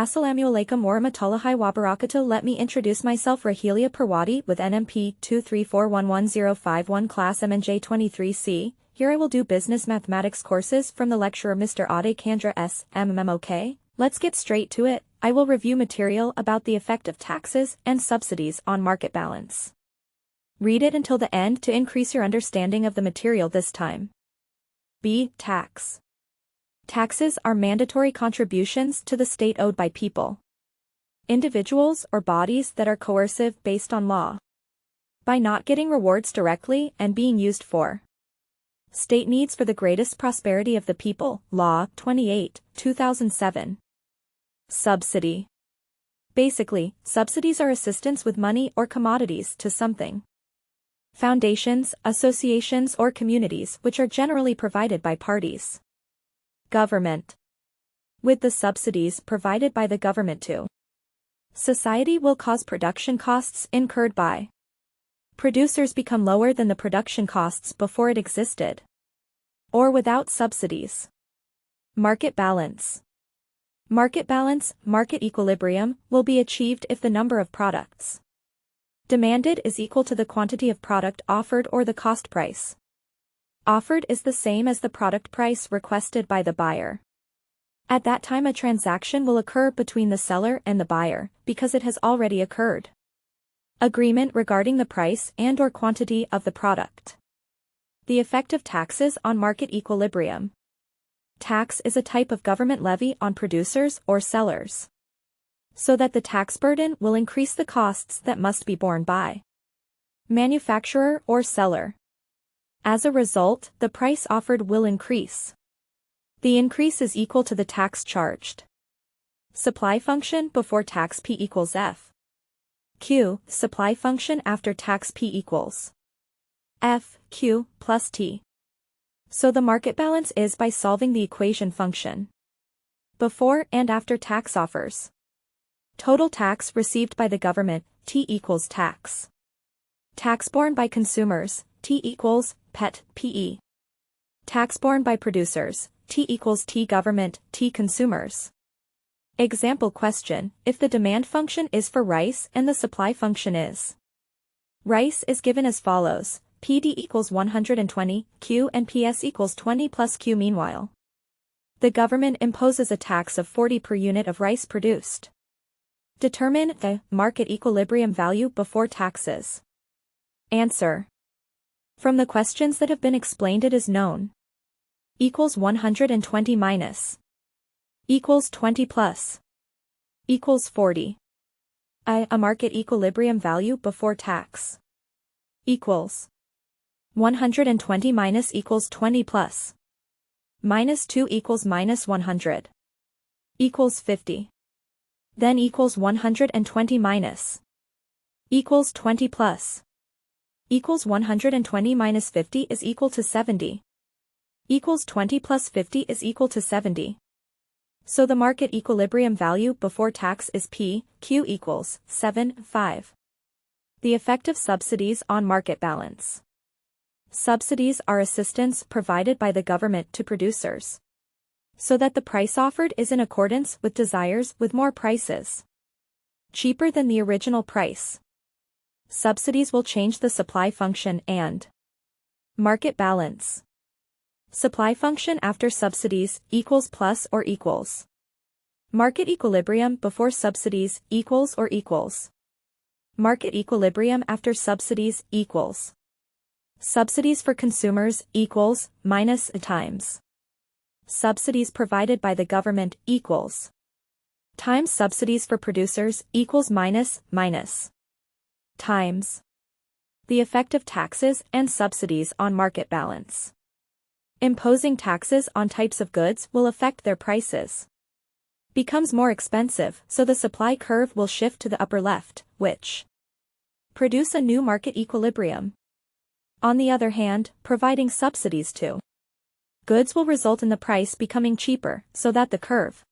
Assalamualaikum warahmatullahi wabarakatuh. Let me introduce myself. Rahelia Perwati with NMP 234111051 class MNJ23C. Here I will do business mathematics courses from the lecturer Mr. Ade Chandra S. MMMOK. Let's get straight to it. I will review material about the effect of taxes and subsidies on market balance. Read it until the end to increase your understanding of the material this time. B. Tax. Taxes are mandatory contributions to the state owed by people, individuals or bodies that are coercive based on law. By not getting rewards directly and being used for state needs for the greatest prosperity of the people. Law 28, 2007. Subsidy. Basically, subsidies are assistance with money or commodities to something. Foundations, associations or communities which are generally provided by parties. Government. With the subsidies provided by the government to society will cause production costs incurred by producers become lower than the production costs before it existed, or without subsidies. Market balance. Market balance, market equilibrium, will be achieved if the number of products demanded is equal to the quantity of product offered or the cost price offered is the same as the product price requested by the buyer. At that time a transaction will occur between the seller and the buyer, because it has already occurred. Agreement regarding the price and/or quantity of the product. The effect of taxes on market equilibrium. Tax is a type of government levy on producers or sellers, so that the tax burden will increase the costs that must be borne by manufacturer or seller. As a result, the price offered will increase. The increase is equal to the tax charged. Supply function before tax P equals F. Q, supply function after tax P equals F, Q, plus T. So the market balance is by solving the equation function before and after tax offers. Total tax received by the government, T equals tax. Tax borne by consumers, T equals PET, PE. Tax borne by producers, T equals T government, T consumers. Example question, if the demand function is for rice and the supply function is rice is given as follows, PD equals 120, Q and PS equals 20 plus Q. Meanwhile, the government imposes a tax of 40 per unit of rice produced. Determine the market equilibrium value before taxes. Answer. From the questions that have been explained it is known. Equals 120 minus. Equals 20 plus. Equals 40. A market equilibrium value before tax. Equals. 120 minus equals 20 plus. Minus 2 equals minus 100. Equals 50. Then equals 120 minus. Equals 20 plus. Equals 120 minus 50 is equal to 70. Equals 20 plus 50 is equal to 70. So the market equilibrium value before tax is P, Q equals 7, 5. The effect of subsidies on market balance. Subsidies are assistance provided by the government to producers, so that the price offered is in accordance with desires with more prices cheaper than the original price. Subsidies will change the supply function and market balance. Supply function after subsidies equals plus or equals. Market equilibrium before subsidies equals or equals. Market equilibrium after subsidies equals. Subsidies for consumers equals minus times. Subsidies provided by the government equals. Times subsidies for producers equals minus. Times. The effect of taxes and subsidies on market balance. Imposing taxes on types of goods will affect their prices. Becomes more expensive, so the supply curve will shift to the upper left, which produce a new market equilibrium. On the other hand, providing subsidies to goods will result in the price becoming cheaper, so that the curve